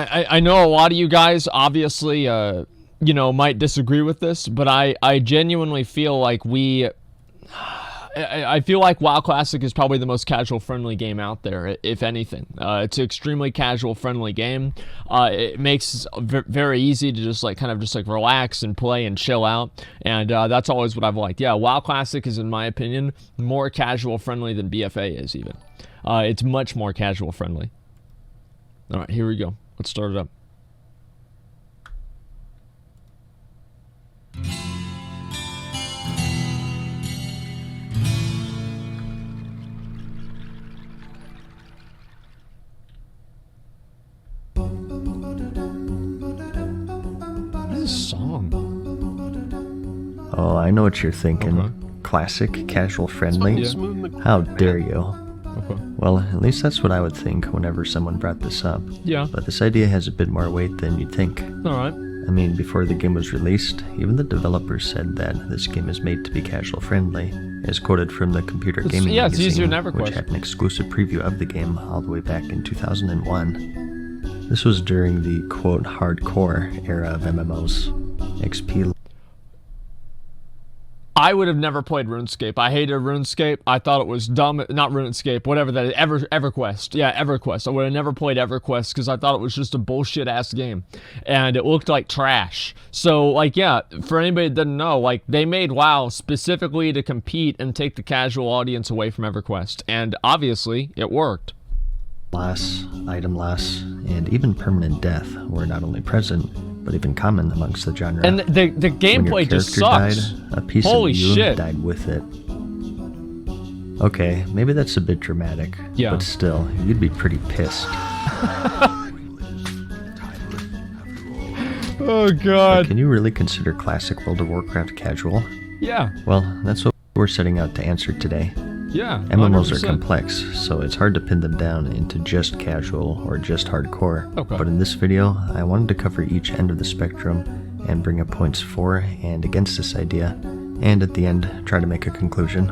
I know a lot of you guys obviously, you know, might disagree with this, but I genuinely feel like I feel like WoW Classic is probably the most casual-friendly game out there, if anything. It's an extremely casual-friendly game. It makes it very easy to just kind of relax and play and chill out, and that's always what I've liked. Yeah, WoW Classic is, in my opinion, more casual-friendly than BFA is even. It's much more casual-friendly. All right, here we go. Let's start it up. Song. Oh, I know what you're thinking. Okay. Classic, casual, friendly. Yeah. How dare you? Okay. Well, at least that's what I would think whenever someone brought this up. Yeah. But this idea has a bit more weight than you'd think. Alright. I mean, before the game was released, even the developers said that this game is made to be casual friendly, as quoted from the Computer Gaming yeah, it's magazine, easier than EverQuest. which had an exclusive preview of the game all the way back in 2001. This was during the, quote, hardcore era of MMOs. XP. I would have never played RuneScape. I hated RuneScape. I thought it was dumb. Not RuneScape, whatever that is. EverQuest. Yeah, EverQuest. I would have never played EverQuest because I thought it was just a bullshit-ass game. And it looked like trash. So, yeah, for anybody that doesn't know, they made WoW specifically to compete and take the casual audience away from EverQuest. And obviously, it worked. Loss, item loss, and even permanent death were not only present, but even common amongst the genre. And the gameplay just sucks. Died, a piece Holy of you shit. died with it. Okay, maybe that's a bit dramatic, yeah. But still, you'd be pretty pissed. Oh god. But can you really consider classic World of Warcraft casual? Yeah. Well, that's what we're setting out to answer today. Yeah. MMOs 100%. are complex, so it's hard to pin them down into just casual or just hardcore. Okay. But in this video, I wanted to cover each end of the spectrum and bring up points for and against this idea, and at the end, try to make a conclusion.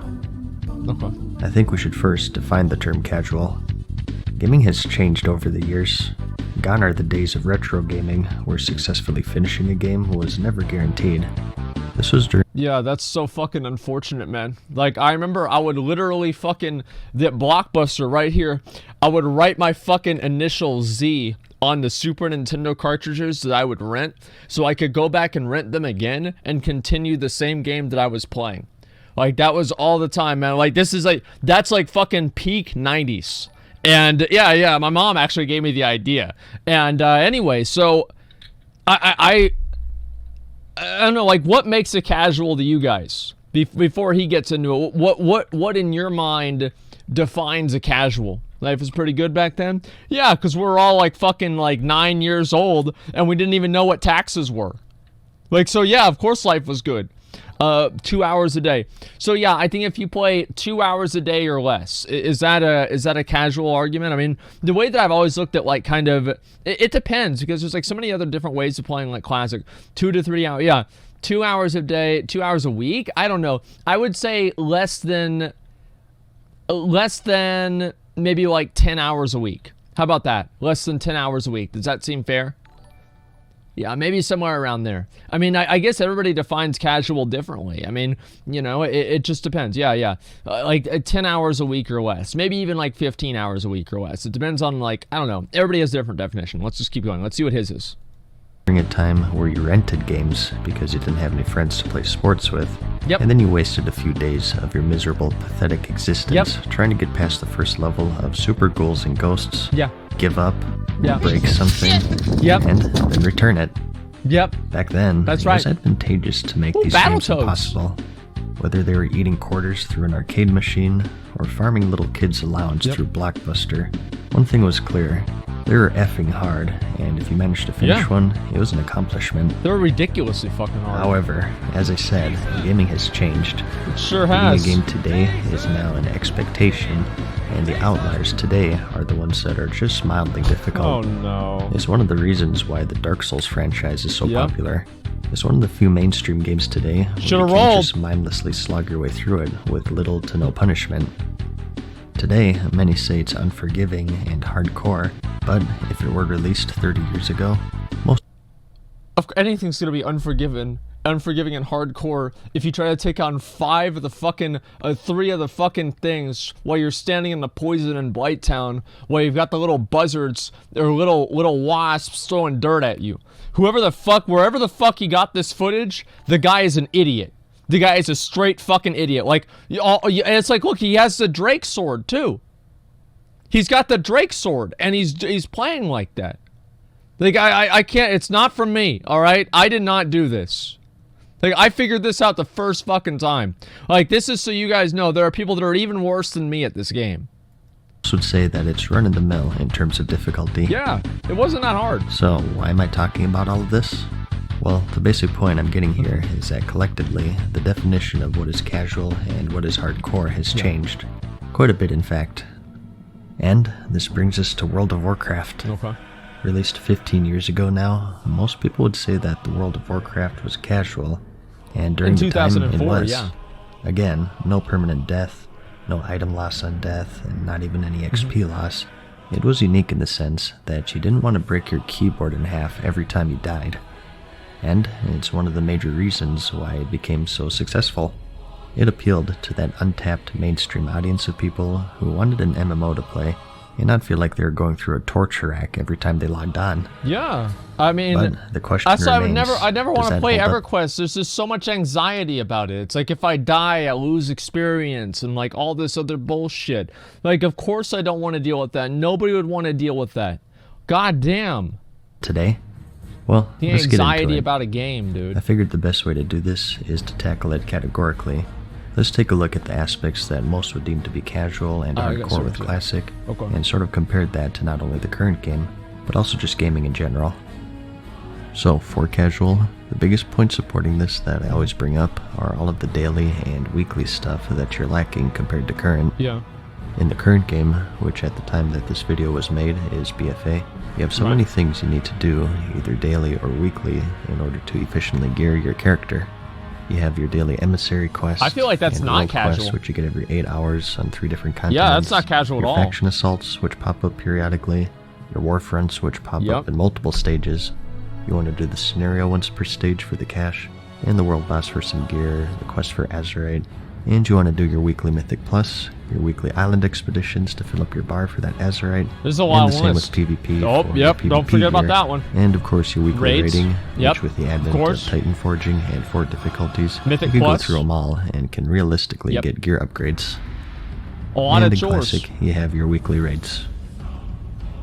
Okay. I think we should first define the term casual. Gaming has changed over the years. Gone are the days of retro gaming, where successfully finishing a game was never guaranteed. This was during... Yeah, that's so fucking unfortunate, man. I remember I would literally that Blockbuster right here, I would write my fucking initial Z on the Super Nintendo cartridges that I would rent, so I could go back and rent them again and continue the same game that I was playing. That was all the time, man. That's fucking peak 90s. And yeah, my mom actually gave me the idea. And anyway, so I don't know, what makes it casual to you guys? Before he gets into it, what in your mind defines a casual? Life was pretty good back then? Yeah, because we're all fucking 9 years old and we didn't even know what taxes were. So yeah, of course life was good. 2 hours a day. So yeah, I think if you play 2 hours a day or less, is that a casual argument? I mean, the way that I've always looked at it depends, because there's so many other different ways of playing classic. 2 to 3 hours. Yeah, 2 hours a day, 2 hours a week. I don't know. I would say less than maybe 10 hours a week. How about that? Less than 10 hours a week. Does that seem fair? Yeah, maybe somewhere around there. I mean, I guess everybody defines casual differently. I mean, it just depends. Yeah. 10 hours a week or less. Maybe even 15 hours a week or less. It depends on I don't know. Everybody has a different definition. Let's just keep going. Let's see what his is. During a time where you rented games because you didn't have any friends to play sports with. Yep. And then you wasted a few days of your miserable, pathetic existence trying to get past the first level of super ghouls and ghosts. Yeah. Give up, Yeah. break something, Yep. and then return it. Yep. Back then, That's it was right. advantageous to make these games Battletoads. impossible. Whether they were eating quarters through an arcade machine or farming little kids' allowance through Blockbuster, one thing was clear. They were effing hard, and if you managed to finish one, it was an accomplishment. They're ridiculously fucking hard. However, as I said, gaming has changed. It sure Beating has. a game today is now an expectation, and the outliers today are the ones that are just mildly difficult. Oh no. It's one of the reasons why the Dark Souls franchise is so popular. It's one of the few mainstream games today where you Should've can't rolled. just mindlessly slog your way through it with little to no punishment. Today, many say it's unforgiving and hardcore, But if it were released 30 years ago, most anything's gonna be unforgiving and hardcore if you try to take on 3 of the fucking things while you're standing in the poison in Blight Town, while you've got the little buzzards or little wasps throwing dirt at you. Wherever the fuck he got this footage, the guy is an idiot. The guy is a straight fucking idiot. Like, it's like, look, he has the Drake sword too. He's got the Drake sword, and he's playing like that. Like, I can't, it's not from me, alright? I did not do this. Like, I figured this out the first fucking time. Like, this is so you guys know, there are people that are even worse than me at this game. would say that it's run-of-the-mill in terms of difficulty. Yeah, it wasn't that hard. So, why am I talking about all of this? Well, the basic point I'm getting here is that collectively, the definition of what is casual and what is hardcore has changed. Quite a bit, in fact. And this brings us to World of Warcraft. Okay. Released 15 years ago now, most people would say that the World of Warcraft was casual, and during the time it was. Yeah. Again, no permanent death, no item loss on death, and not even any XP loss. It was unique in the sense that you didn't want to break your keyboard in half every time you died. And it's one of the major reasons why it became so successful. It appealed to that untapped mainstream audience of people who wanted an MMO to play and not feel like they were going through a torture rack every time they logged on. Yeah, I mean, but the question that's why remains, I never want to play hold up? EverQuest. There's just so much anxiety about it. It's like if I die, I lose experience and like all this other bullshit. Like, of course I don't want to deal with that. Nobody would want to deal with that. God damn. Today? Well, The let's get into anxiety it. about a game, dude. I figured the best way to do this is to tackle it categorically. Let's take a look at the aspects that most would deem to be casual and I got hardcore some with too. Classic, Okay. and sort of compared that to not only the current game, but also just gaming in general. So, for casual, the biggest point supporting this that I always bring up are all of the daily and weekly stuff that you're lacking compared to current. Yeah. In the current game, which at the time that this video was made is BFA, you have so Right. many things you need to do, either daily or weekly, in order to efficiently gear your character. You have your daily emissary quest. I feel like that's and not world casual. Quests, which you get every 8 hours on 3 different continents. Yeah, that's not casual at your all. faction assaults, which pop up periodically. Your war fronts, which pop Yep. up in multiple stages. You want to do the scenario once per stage for the cash, and the world boss for some gear, the quest for Azerite, and you want to do your weekly Mythic Plus, your weekly island expeditions to fill up your bar for that Azerite. There's a lot and the of same lists. with PvP. Oh, for yep, your don't PvP forget about gear. that one. And of course your weekly Raids. rating, Yep, which with the of advent of course. Titan Forging and Fort difficulties, Mythic you can Plus. go through them all and can realistically Yep. get gear upgrades. A lot And of in chores. Classic, you have your weekly raids.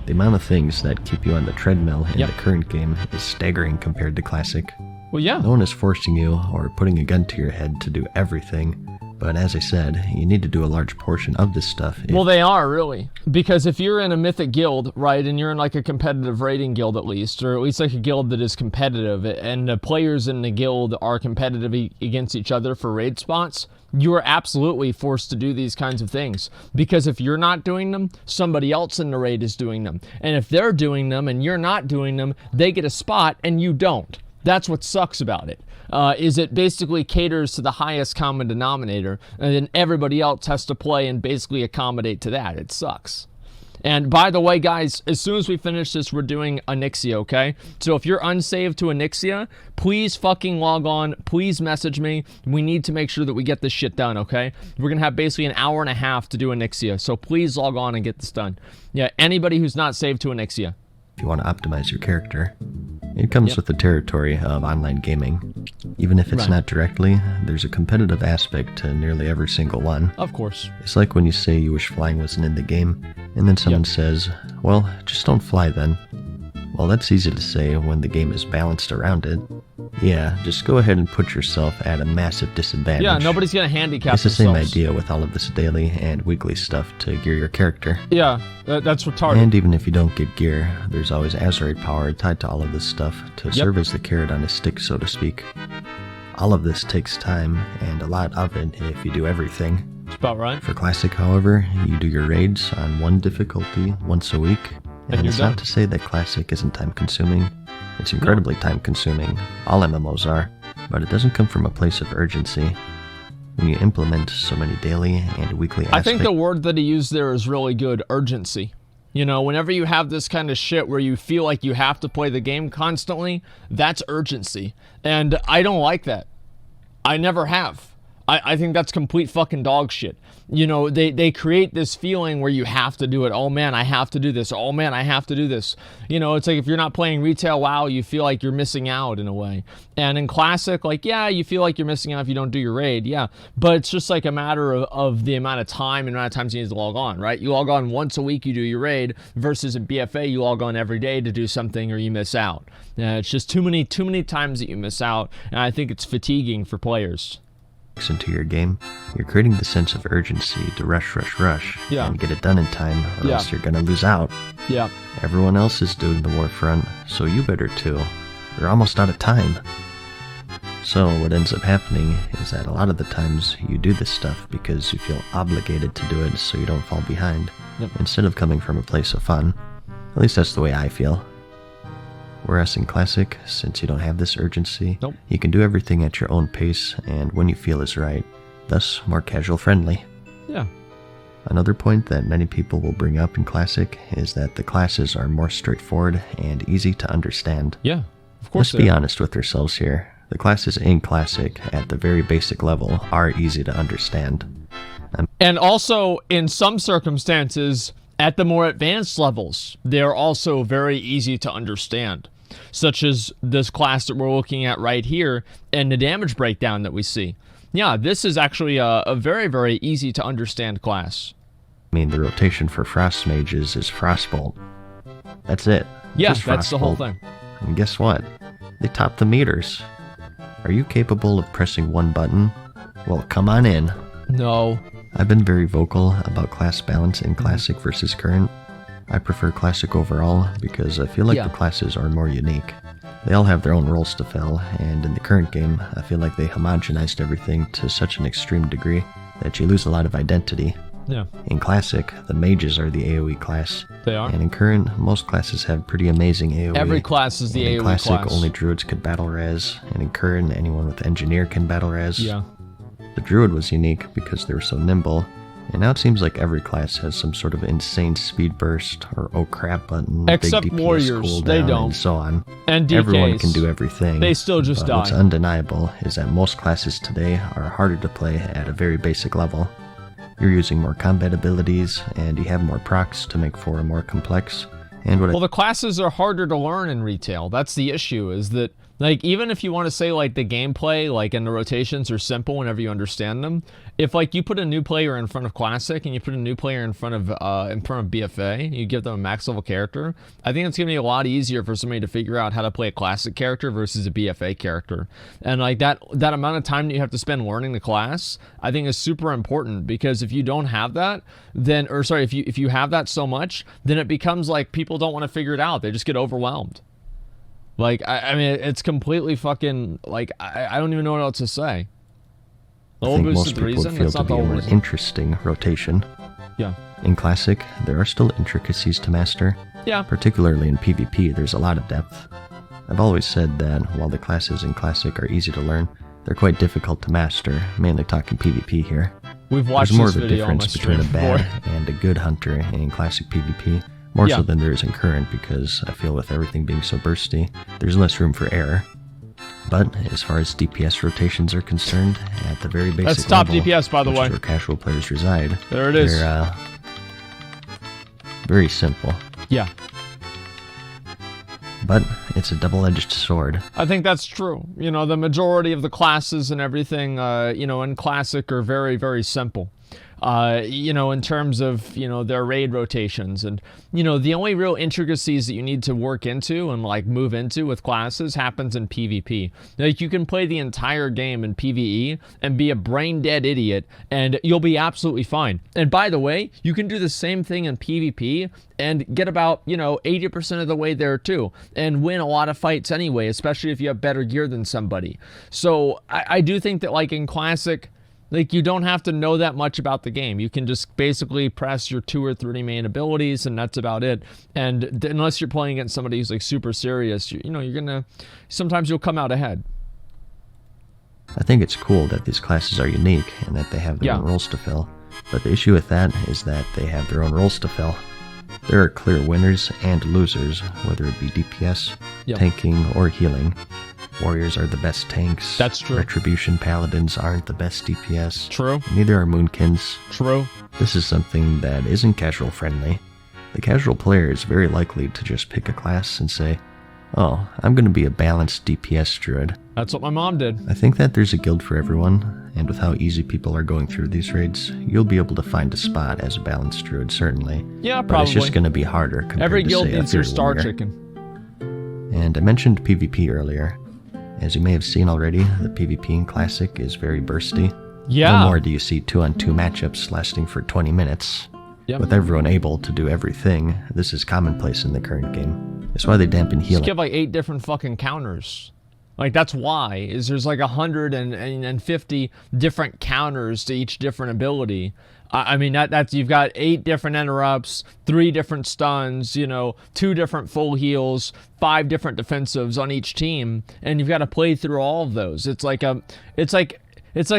The amount of things that keep you on the treadmill in Yep. the current game is staggering compared to Classic. Well, yeah. No one is forcing you or putting a gun to your head to do everything, but as I said, you need to do a large portion of this stuff. Well, they are, really. Because if you're in a mythic guild, right, and you're in like a competitive raiding guild at least, or at least like a guild that is competitive, and the players in the guild are competitive against each other for raid spots, you are absolutely forced to do these kinds of things. Because if you're not doing them, somebody else in the raid is doing them. And if they're doing them and you're not doing them, they get a spot and you don't. That's what sucks about it. Is it basically caters to the highest common denominator, and then everybody else has to play and basically accommodate to that. It sucks. And by the way, guys, as soon as we finish this, we're doing Onyxia, okay? So if you're unsaved to Onyxia, please fucking log on. Please message me. We need to make sure that we get this shit done, okay? We're going to have basically an hour and a half to do Onyxia, so please log on and get this done. Yeah, anybody who's not saved to Onyxia. If you want to optimize your character, it comes with the territory of online gaming. Even if it's Right. not directly, there's a competitive aspect to nearly every single one. Of course. It's like when you say you wish flying wasn't in the game, and then someone says, well, just don't fly then. Well, that's easy to say when the game is balanced around it. Yeah, just go ahead and put yourself at a massive disadvantage. Yeah, nobody's going to handicap It's the same themselves. idea with all of this daily and weekly stuff to gear your character. Yeah, that's retarded. And even if you don't get gear, there's always Azerite power tied to all of this stuff to serve as the carrot on a stick, so to speak. All of this takes time, and a lot of it if you do everything. That's about right. For Classic, however, you do your raids on one difficulty once a week. And And you're it's done. not to say that Classic isn't time-consuming. It's incredibly time-consuming. All MMOs are. But it doesn't come from a place of urgency. When you implement so many daily and weekly I aspects... think the word that he used there is really good, urgency. You know, whenever you have this kind of shit where you feel like you have to play the game constantly, that's urgency. And I don't like that. I never have. I think that's complete fucking dog shit. You know, they create this feeling where you have to do it. Oh man, I have to do this. Oh man, I have to do this. You know, it's like if you're not playing retail WoW, you feel like you're missing out in a way. And in Classic, like, yeah, you feel like you're missing out if you don't do your raid, yeah. But it's just like a matter of the amount of time and amount of times you need to log on, right? You log on once a week, you do your raid, versus in BFA, you log on every day to do something or you miss out. It's just too many times that you miss out, and I think it's fatiguing for players. Into your game, you're creating the sense of urgency to rush, yeah, and get it done in time, or else you're gonna lose out. Yeah. Everyone else is doing the Warfront, so you better too. You're almost out of time. So what ends up happening is that a lot of the times you do this stuff because you feel obligated to do it so you don't fall behind, instead of coming from a place of fun. At least that's the way I feel. Whereas in Classic, since you don't have this urgency, you can do everything at your own pace and when you feel is right, thus more casual friendly. Yeah. Another point that many people will bring up in Classic is that the classes are more straightforward and easy to understand. Yeah, of course. Let's be honest with ourselves here. The classes in Classic, at the very basic level, are easy to understand. And also, in some circumstances, at the more advanced levels, they're also very easy to understand. Such as this class that we're looking at right here and the damage breakdown that we see. Yeah, this is actually a very, very easy to understand class. I mean, the rotation for Frost Mages is Frostbolt. That's it. Yeah, that's the whole thing. And guess what? They top the meters. Are you capable of pressing one button? Well, come on in. No. I've been very vocal about class balance in Classic versus Current. I prefer Classic overall because I feel like the classes are more unique. They all have their own roles to fill, and in the current game, I feel like they homogenized everything to such an extreme degree that you lose a lot of identity. Yeah. In Classic, the mages are the AoE class. They are. And in Current, most classes have pretty amazing AoE. Every class is the AoE class. In Classic, only druids could battle res, and in Current, anyone with engineer can battle res. Yeah. The druid was unique because they were so nimble, and now it seems like every class has some sort of insane speed burst or oh crap button, except big DPS warriors, cooldown, they don't, and so on. And DKs, everyone can do everything. They still just die. What's undeniable is that most classes today are harder to play at a very basic level. You're using more combat abilities, and you have more procs to make for a more complex. And well, the classes are harder to learn in retail. That's the issue, is that, like, even if you want to say, like, the gameplay, like, and the rotations are simple whenever you understand them, if, like, you put a new player in front of Classic and you put a new player in front of BFA, you give them a max level character, I think it's going to be a lot easier for somebody to figure out how to play a Classic character versus a BFA character. And, like, that amount of time that you have to spend learning the class, I think is super important, because if you don't have that, then, or sorry, if you have that so much, then it becomes like people don't want to figure it out. They just get overwhelmed. Like, I mean, it's completely fucking, like, I don't even know what else to say. The I think most people would feel to be a more interesting rotation. Yeah. In Classic, there are still intricacies to master. Yeah. Particularly in PvP, there's a lot of depth. I've always said that while the classes in Classic are easy to learn, they're quite difficult to master, mainly talking PvP here. We've watched There's more this of a video difference between a bad and a good hunter in Classic PvP. More so than there is in Current, because I feel with everything being so bursty, there's less room for error. But as far as DPS rotations are concerned, at the very basic That's top level, DPS, by the way, where casual players reside, there it is. They're very simple. Yeah. But it's a double-edged sword. I think that's true. You know, the majority of the classes and everything, you know, in Classic are very, very simple. You know, in terms of, you know, their raid rotations, and, you know, the only real intricacies that you need to work into and, like, move into with classes happens in PvP. Like, you can play the entire game in PvE and be a brain dead idiot and you'll be absolutely fine. And by the way, you can do the same thing in PvP and get about, you know, 80% of the way there too, and win a lot of fights anyway, especially if you have better gear than somebody. So I do think that, like, in Classic, like, you don't have to know that much about the game. You can just basically press your 2 or 3 main abilities, and that's about it. And unless you're playing against somebody who's, like, super serious, you know, you're gonna, sometimes you'll come out ahead. I think it's cool that these classes are unique and that they have their own roles to fill. But the issue with that is that they have their own roles to fill. There are clear winners and losers, whether it be DPS, tanking, or healing. Warriors are the best tanks. That's true. Retribution Paladins aren't the best DPS. True. Neither are Moonkins. True. This is something that isn't casual friendly. The casual player is very likely to just pick a class and say, oh, I'm going to be a balanced DPS druid. That's what my mom did. I think that there's a guild for everyone, and with how easy people are going through these raids, you'll be able to find a spot as a balanced druid, certainly. Yeah, probably. But it's just going to be harder compared Every to, guild say, needs their Ethereal star Warrior. chicken. And I mentioned PvP earlier. As you may have seen already, the PvP in Classic is very bursty. Yeah. No more do you see 2-on-2 matchups lasting for 20 minutes. Yep. With everyone able to do everything, this is commonplace in the current game. That's why they dampen healing. Just give like 8 different fucking counters. Like, that's why, is there's like 150 different counters to each different ability. I mean, that's you've got 8 different interrupts, 3 different stuns, you know, 2 different full heals, 5 different defensives on each team, and you've got to play through all of those. It's like a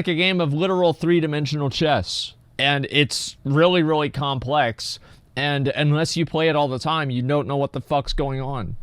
game of literal 3-dimensional chess, and it's really, really complex. And unless you play it all the time, you don't know what the fuck's going on.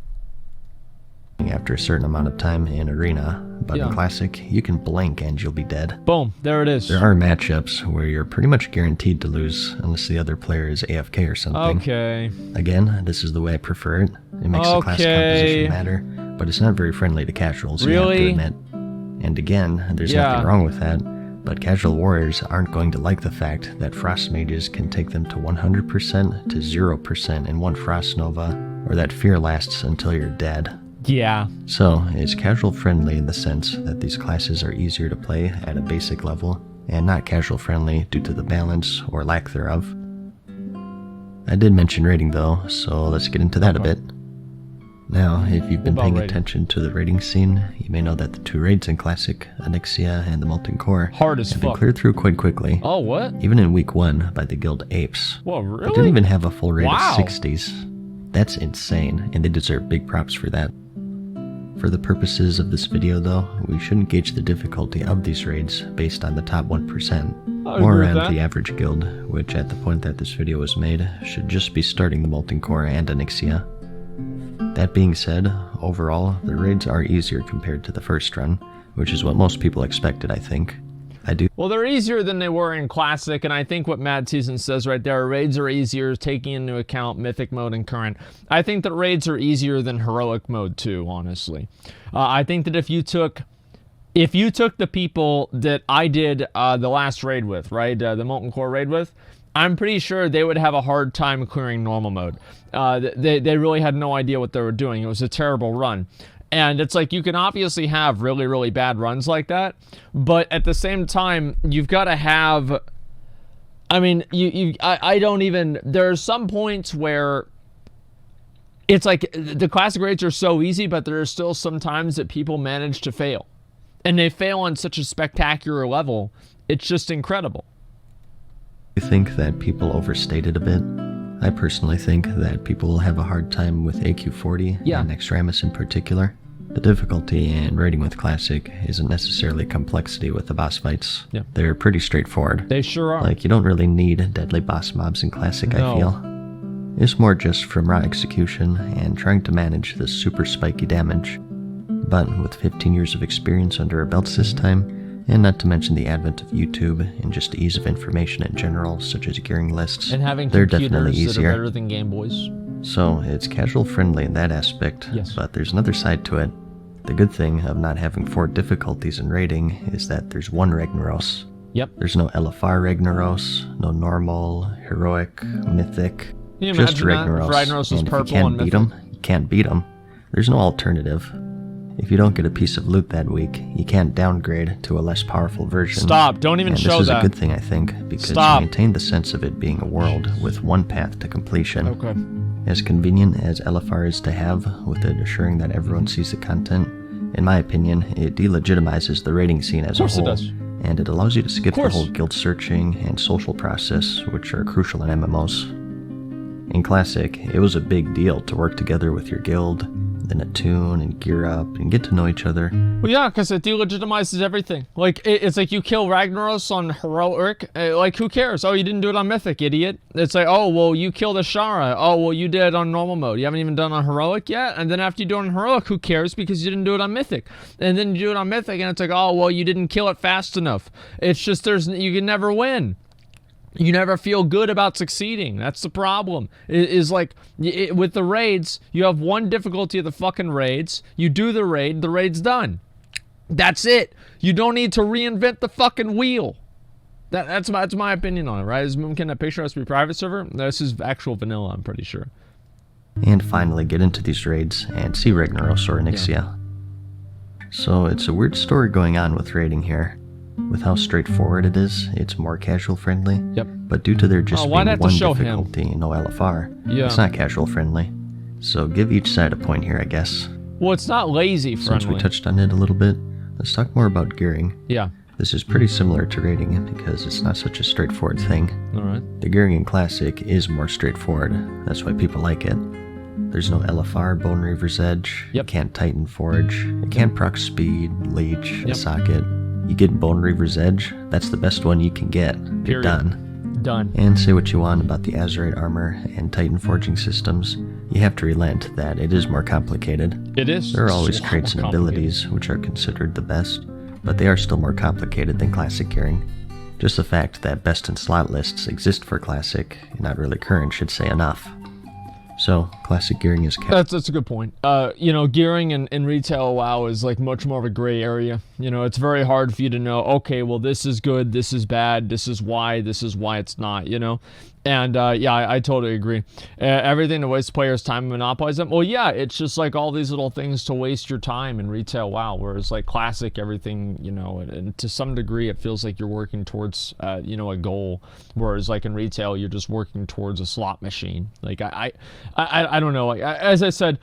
After a certain amount of time in Arena, but in Classic, you can blink and you'll be dead. Boom, there it is. There are matchups where you're pretty much guaranteed to lose unless the other player is AFK or something. Okay. Again, this is the way I prefer it. It makes the class composition matter, but it's not very friendly to casuals, you have to admit. And again, there's nothing wrong with that, but casual warriors aren't going to like the fact that frost mages can take them to 100% to 0% in one frost nova, or that fear lasts until you're dead. Yeah. So, it's casual friendly in the sense that these classes are easier to play at a basic level, and not casual friendly due to the balance or lack thereof. I did mention raiding though, so let's get into that a bit. Now, if you've been paying attention to the raiding scene, you may know that the 2 raids in Classic, Onyxia and the Molten Core, have been cleared through quite quickly. Oh, what? Even in week 1 by the guild Apes. Whoa, really? They didn't even have a full raid of 60s. That's insane, and they deserve big props for that. For the purposes of this video though, we shouldn't gauge the difficulty of these raids based on the top 1%, or around the average guild, which at the point that this video was made, should just be starting the Molten Core and Onyxia. That being said, overall, the raids are easier compared to the first run, which is what most people expected, I think. Well, they're easier than they were in Classic, and I think what MadSeason says right there, raids are easier taking into account Mythic mode and Current. I think that raids are easier than Heroic mode too, honestly. I think that if you took the people that I did the last raid with, right, the Molten Core raid with, I'm pretty sure they would have a hard time clearing normal mode. They really had no idea what they were doing. It was a terrible run. And it's like, you can obviously have really, really bad runs like that, but at the same time, you've got to have, I mean, I don't even, there are some points where it's like, the Classic raids are so easy, but there are still some times that people manage to fail. And they fail on such a spectacular level, it's just incredible. I think that people overstate it a bit. I personally think that people will have a hard time with AQ40 and Extremis in particular. The difficulty in raiding with Classic isn't necessarily complexity with the boss fights. Yeah. They're pretty straightforward. They sure are. Like, you don't really need deadly boss mobs in Classic, I feel. It's more just from raw execution and trying to manage the super spiky damage. But with 15 years of experience under our belts this time, and not to mention the advent of YouTube and just ease of information in general, such as gearing lists, and having they're definitely easier. That are better than Game Boys. So it's casual friendly in that aspect, but there's another side to it. The good thing of not having 4 difficulties in raiding is that there's 1 Ragnaros. Yep. There's no LFR Ragnaros, no normal, heroic, mythic, just Ragnaros. Ragnaros was and purple if you can't and beat them, you can't beat them. There's no alternative. If you don't get a piece of loot that week, you can't downgrade to a less powerful version. Stop, don't even show that. This is a good thing, I think, because you maintain the sense of it being a world with 1 path to completion. Okay. As convenient as LFR is to have, with it assuring that everyone sees the content, in my opinion, it delegitimizes the raiding scene as a whole. Of course it does. And it allows you to skip the whole guild searching and social process, which are crucial in MMOs. In Classic, it was a big deal to work together with your guild, then attune and gear up and get to know each other. Well, yeah, because it delegitimizes everything. Like, it's like you kill Ragnaros on Heroic. Like, who cares? Oh, you didn't do it on Mythic, idiot. It's like, oh, well, you killed Ashara. Oh, well, you did it on normal mode. You haven't even done it on Heroic yet? And then after you do it on Heroic, who cares? Because you didn't do it on Mythic. And then you do it on Mythic, and it's like, oh, well, you didn't kill it fast enough. It's just, you can never win. You never feel good about succeeding. That's the problem. Is like, with the raids, you have one difficulty of the fucking raids. You do the raid's done. That's it. You don't need to reinvent the fucking wheel. That's my opinion on it, right? Is Moonkin that picture has to be private server? This is actual vanilla, I'm pretty sure. And finally get into these raids and see Ragnaros or Onyxia. Yeah. So it's a weird story going on with raiding here. With how straightforward it is, it's more casual friendly. Yep. But due to there just being one difficulty, no LFR, it's not casual friendly. So give each side a point here, I guess. Well, it's not lazy friendly. Since we touched on it a little bit, let's talk more about gearing. Yeah. This is pretty similar to raiding because it's not such a straightforward thing. Alright. The gearing in Classic is more straightforward. That's why people like it. There's no LFR, Bone Reaver's Edge. Yep. It can't Titan Forge. It can't proc Speed, Leech, a Socket. You get Bone Reaver's Edge, that's the best one you can get. You're done. Done. And say what you want about the Azerite armor and Titan forging systems, you have to relent that it is more complicated. It is. There are always traits and abilities which are considered the best, but they are still more complicated than Classic gearing. Just the fact that best in slot lists exist for Classic, not really current, should say enough. So, Classic gearing is kept. That's a good point. Gearing in retail WoW is like much more of a gray area. It's very hard for you to know, okay, well, this is good, this is bad, this is why it's not, And, I totally agree. Everything to waste players' time and monopolize them. Well, yeah, it's just like all these little things to waste your time in retail WoW, whereas like Classic, everything, and to some degree it feels like you're working towards, a goal, whereas like in retail, you're just working towards a slot machine. Like, I don't know. Like, as I said,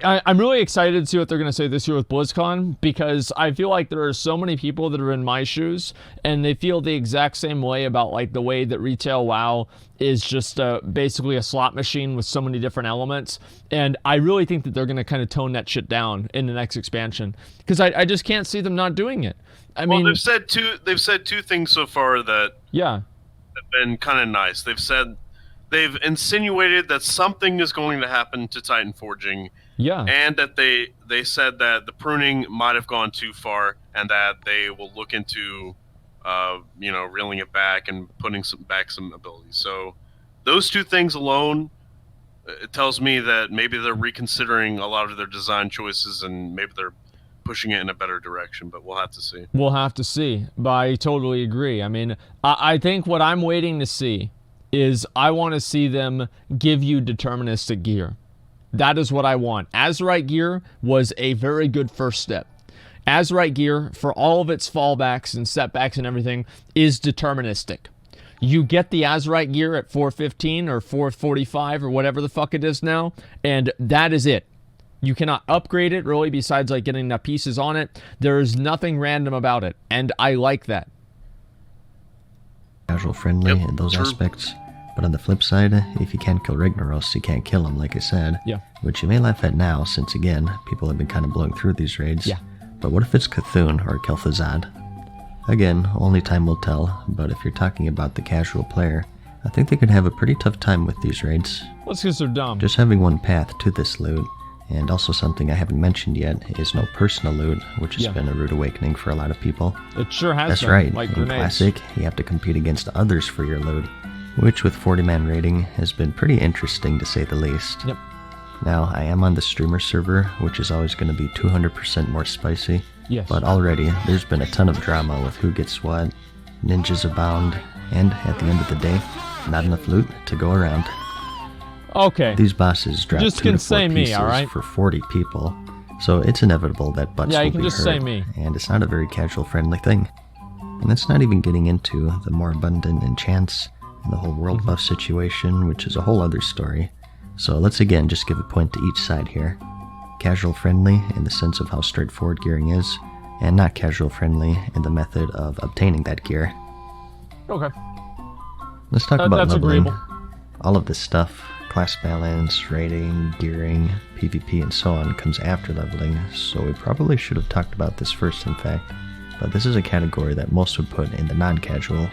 I'm really excited to see what they're going to say this year with BlizzCon, because I feel like there are so many people that are in my shoes and they feel the exact same way about like the way that retail WoW is just basically a slot machine with so many different elements. And I really think that they're going to kind of tone that shit down in the next expansion, because I just can't see them not doing it. I mean, they've said two things so far that have been kind of nice. They've insinuated that something is going to happen to Titan Forging. Yeah. And that they said that the pruning might have gone too far and that they will look into, reeling it back and putting some abilities. So those two things alone, it tells me that maybe they're reconsidering a lot of their design choices and maybe they're pushing it in a better direction, but we'll have to see. We'll have to see, but I totally agree. I mean, I think what I'm waiting to see is I want to see them give you deterministic gear. That is what I want. Azerite gear was a very good first step. Azerite gear, for all of its fallbacks and setbacks and everything, is deterministic. You get the Azerite gear at 415 or 445 or whatever the fuck it is now, and that is it. You cannot upgrade it, really, besides like getting the pieces on it. There is nothing random about it, and I like that. Casual friendly in those aspects. But on the flip side, if you can't kill Ragnaros, you can't kill him, like I said. Yeah. Which you may laugh at now, since again, people have been kind of blowing through these raids. Yeah. But what if it's Cthulhu or Kel'Thuzad? Again, only time will tell, but if you're talking about the casual player, I think they could have a pretty tough time with these raids. Well, it's because they're dumb. Just having one path to this loot, and also something I haven't mentioned yet, is no personal loot, which has been a rude awakening for a lot of people. It sure has That's been. right, Like in grenades. Classic, you have to compete against others for your loot, which with 40-man raiding has been pretty interesting to say the least. Yep. Now, I am on the streamer server, which is always going to be 200% more spicy. Yes. But already, there's been a ton of drama with who gets what, ninjas abound, and at the end of the day, not enough loot to go around. Okay. These bosses drop just 2 to 4 say pieces me, all right? for 40 people, so it's inevitable that butts will you be can just hurt, say me. and it's not a very casual-friendly thing. And that's not even getting into the more abundant enchants and the whole world buff situation, which is a whole other story. So let's again just give a point to each side here. Casual friendly in the sense of how straightforward gearing is, and not casual friendly in the method of obtaining that gear. Okay. Let's talk about that's leveling. agreeable. All of this stuff Class balance, rating, gearing, PvP, and so on comes after leveling, so we probably should have talked about this first in fact, but this is a category that most would put in the non-casual.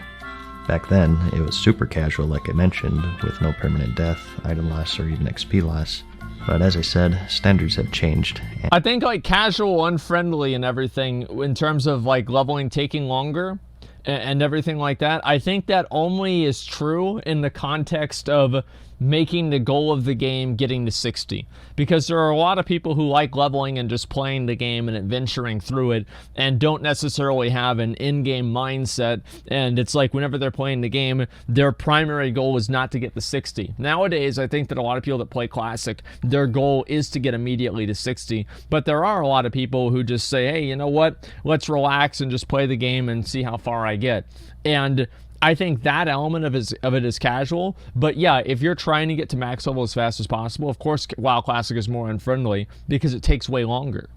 Back then, it was super casual like I mentioned, with no permanent death, item loss, or even XP loss. But as I said, standards have changed. I think like casual, unfriendly, and everything in terms of like leveling taking longer and everything like that, I think that only is true in the context of making the goal of the game getting to 60, because there are a lot of people who like leveling and just playing the game and adventuring through it and don't necessarily have an in-game mindset, and it's like whenever they're playing the game, their primary goal is not to get to 60. Nowadays, I think that a lot of people that play Classic, their goal is to get immediately to 60, but there are a lot of people who just say, hey, you know what, let's relax and just play the game and see how far I get. And I think that element of it is casual, but yeah, if you're trying to get to max level as fast as possible, of course WoW Classic is more unfriendly because it takes way longer.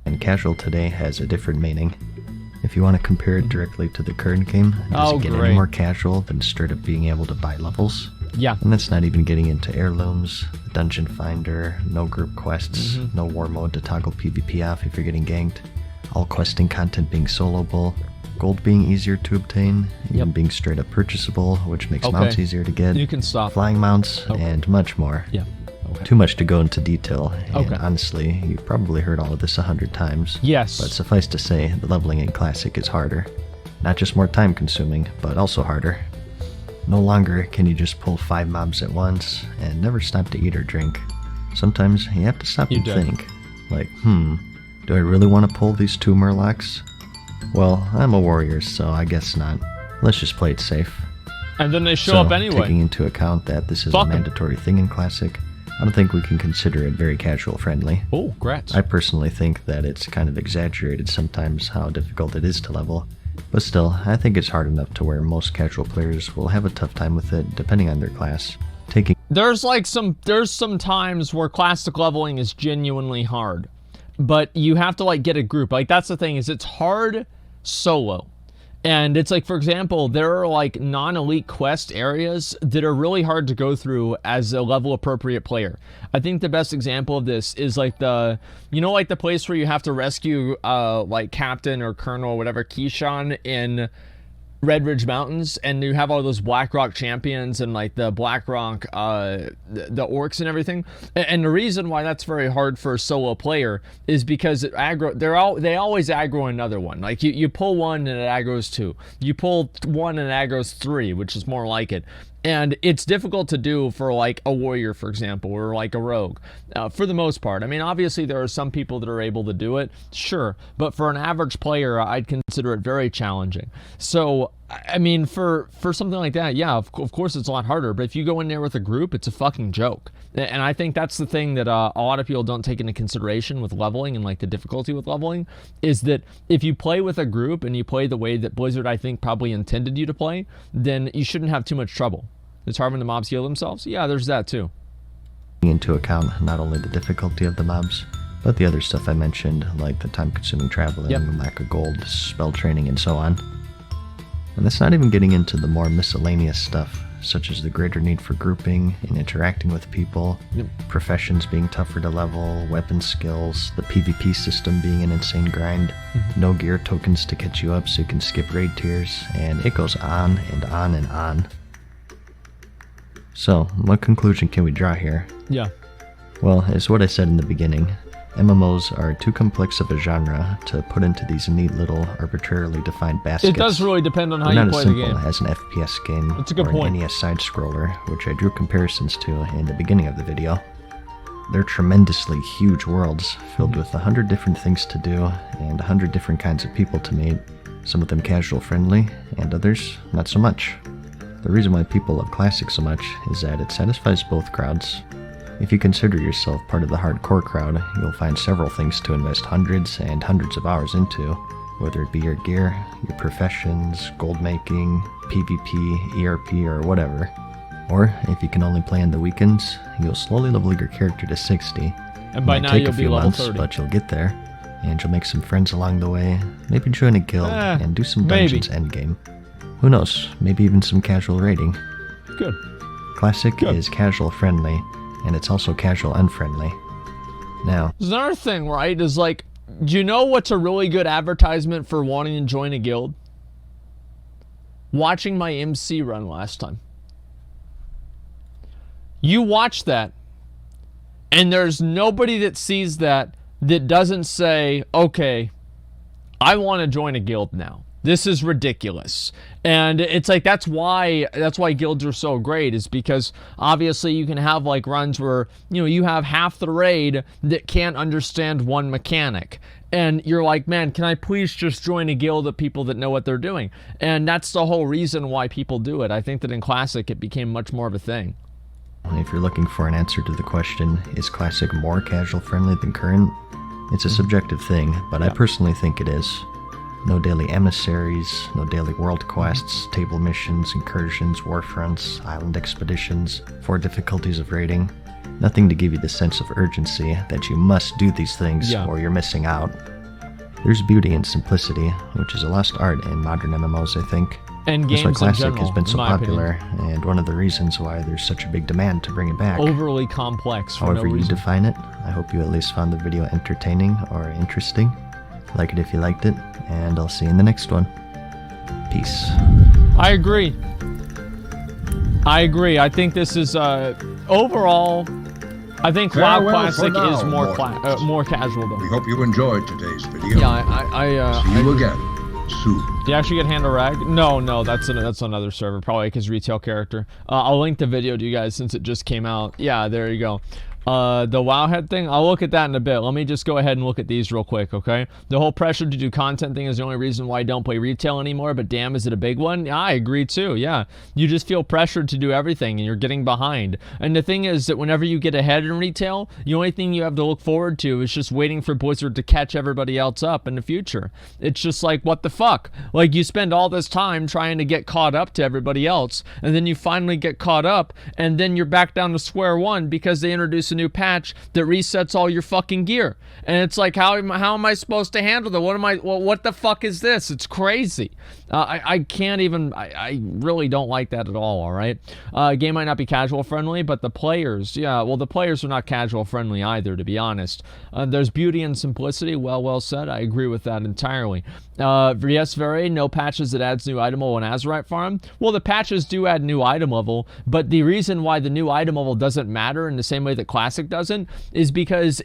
And casual today has a different meaning. If you want to compare it directly to the current game, does it get any more casual than straight up being able to buy levels? Yeah. And that's not even getting into heirlooms, dungeon finder, no group quests, no war mode to toggle PvP off if you're getting ganked, all questing content being soloable, gold being easier to obtain, even being straight up purchasable, which makes mounts easier to get. You can stop. Flying mounts, and much more. Yeah. Too much to go into detail, and honestly, you've probably heard all of this 100 times. Yes. But suffice to say, the leveling in Classic is harder. Not just more time consuming, but also harder. No longer can you just pull 5 mobs at once, and never stop to eat or drink. Sometimes you have to stop and think. Like, do I really want to pull these 2 murlocs? Well, I'm a warrior, so I guess not. Let's just play it safe. And then they show up anyway. Taking into account that this is a mandatory thing in Classic, I don't think we can consider it very casual friendly. Oh, congrats. I personally think that it's kind of exaggerated sometimes how difficult it is to level. But still, I think it's hard enough to where most casual players will have a tough time with it depending on their class. There's some times where Classic leveling is genuinely hard. But you have to like get a group. Like that's the thing, is it's hard solo. And it's like, for example, there are like non-elite quest areas that are really hard to go through as a level appropriate player. I think the best example of this is like the place where you have to rescue like Captain or Colonel or whatever Keyshawn in Red Ridge Mountains, and you have all those Blackrock champions and like the Blackrock the orcs and everything. And the reason why that's very hard for a solo player is because they always aggro another one. Like you pull one and it aggroes 2, you pull one and it aggroes 3, which is more like it. And it's difficult to do for like a warrior, for example, or like a rogue, for the most part. I mean, obviously there are some people that are able to do it, sure, but for an average player, I'd consider it very challenging. So, I mean, for something like that, yeah, of course it's a lot harder, but if you go in there with a group, it's a fucking joke. And I think that's the thing that a lot of people don't take into consideration with leveling and like the difficulty with leveling, is that if you play with a group and you play the way that Blizzard, I think, probably intended you to play, then you shouldn't have too much trouble. It's hard when the mobs heal themselves? Yeah, there's that too. Into account not only the difficulty of the mobs, but the other stuff I mentioned, like the time-consuming traveling, lack of gold, spell training, and so on. And that's not even getting into the more miscellaneous stuff, such as the greater need for grouping and interacting with people, professions being tougher to level, weapon skills, the PvP system being an insane grind, no gear tokens to catch you up so you can skip raid tiers, and it goes on and on and on. So, what conclusion can we draw here? Yeah. Well, it's what I said in the beginning. MMOs are too complex of a genre to put into these neat little arbitrarily defined baskets. It does really depend on how you play the game. Not as simple as an FPS game That's a good or point. an NES side-scroller, which I drew comparisons to in the beginning of the video. They're tremendously huge worlds filled with 100 different things to do and 100 different kinds of people to meet, some of them casual friendly and others not so much. The reason why people love Classic so much is that it satisfies both crowds. If you consider yourself part of the hardcore crowd, you'll find several things to invest hundreds and hundreds of hours into, whether it be your gear, your professions, gold making, PvP, ERP, or whatever. Or, if you can only play on the weekends, you'll slowly level your character to 60. And by now you'll be level 30. But you'll get there, and you'll make some friends along the way, maybe join a guild, and do some dungeons endgame. Who knows, maybe even some casual raiding. Good. Classic is casual friendly, and it's also casual unfriendly. Now, there's another thing, right, is like, do you know what's a really good advertisement for wanting to join a guild? Watching my MC run last time. You watch that, and there's nobody that sees that doesn't say, okay, I want to join a guild now. This is ridiculous. And it's like, that's why guilds are so great, is because obviously you can have like runs where, you know, you have half the raid that can't understand one mechanic. And you're like, man, can I please just join a guild of people that know what they're doing? And that's the whole reason why people do it. I think that in Classic it became much more of a thing. if you're looking for an answer to the question, is Classic more casual friendly than current? It's a subjective thing, but I personally think it is. No daily emissaries, no daily world quests, table missions, incursions, war fronts, island expeditions, 4 difficulties of raiding. Nothing to give you the sense of urgency that you must do these things or you're missing out. There's beauty in simplicity, which is a lost art in modern MMOs, I think. And That's why games in Classic general, has been so in my popular, and one of the reasons why there's such a big demand to bring it back. Overly complex for However no you reason. define it, I hope you at least found the video entertaining or interesting. Like it if you liked it, and I'll see you in the next one. Peace. I agree. I think this is overall. I think WoW Classic is more casual though. We hope you enjoyed today's video. Yeah, See you again soon. Do you actually get hand a rag? No, that's another server, probably because retail character. I'll link the video to you guys since it just came out. Yeah, there you go. The WoW head thing, I'll look at that in a bit. Let me just go ahead and look at these real quick, okay? The whole pressure to do content thing is the only reason why I don't play retail anymore, but damn, is it a big one? Yeah, I agree too, yeah. You just feel pressured to do everything, and you're getting behind. And the thing is that whenever you get ahead in retail, the only thing you have to look forward to is just waiting for Blizzard to catch everybody else up in the future. It's just like, what the fuck? Like, you spend all this time trying to get caught up to everybody else, and then you finally get caught up, and then you're back down to square one because they introduce a new patch that resets all your fucking gear. And it's like, how am I supposed to handle that? What the fuck is this? It's crazy. I can't even, I really don't like that at all right? Game might not be casual friendly, but the players, the players are not casual friendly either, to be honest. There's beauty and simplicity, well said. I agree with that entirely. Yes, very, no patches that adds new item level in Azerite farm. Well, the patches do add new item level, but the reason why the new item level doesn't matter in the same way that Classic doesn't is because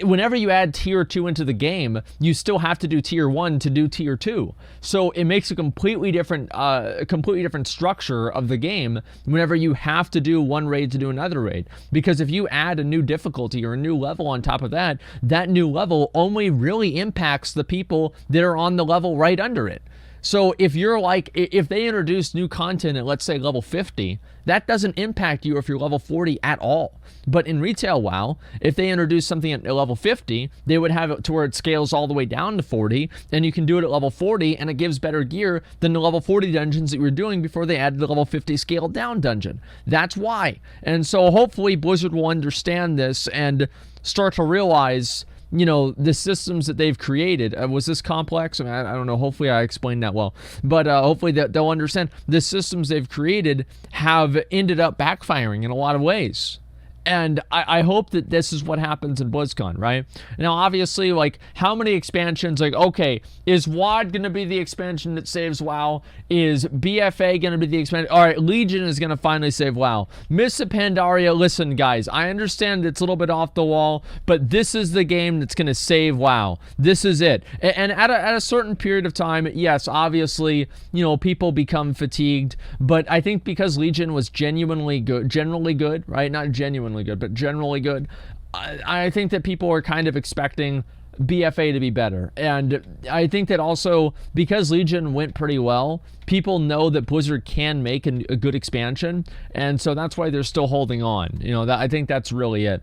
whenever you add tier 2 into the game, you still have to do tier 1 to do tier 2. So it makes a completely different structure of the game whenever you have to do one raid to do another raid. Because if you add a new difficulty or a new level on top of that, that new level only really impacts the people that are on the level right under it. So if they introduce new content at, let's say, level 50, that doesn't impact you if you're level 40 at all. But in retail WoW, if they introduce something at level 50, they would have it to where it scales all the way down to 40, and you can do it at level 40, and it gives better gear than the level 40 dungeons that you were doing before they added the level 50 scaled down dungeon. That's why. And so hopefully Blizzard will understand this and start to realize, you know, the systems that they've created. Was this complex? I mean, I don't know. Hopefully I explained that well. But hopefully they'll understand the systems they've created have ended up backfiring in a lot of ways. And I hope that this is what happens in BlizzCon, right? Now, obviously, like, how many expansions, like, okay, is WoD going to be the expansion that saves WoW? Is BFA going to be the expansion? All right, Legion is going to finally save WoW. Mists of Pandaria, listen, guys, I understand it's a little bit off the wall, but this is the game that's going to save WoW. This is it. And at a certain period of time, yes, obviously, you know, people become fatigued, but I think because Legion was generally good, right? Not genuinely good, but generally good. I think that people are kind of expecting BFA to be better. And I think that also because Legion went pretty well, people know that Blizzard can make a good expansion. And so that's why they're still holding on. You know, I think that's really it.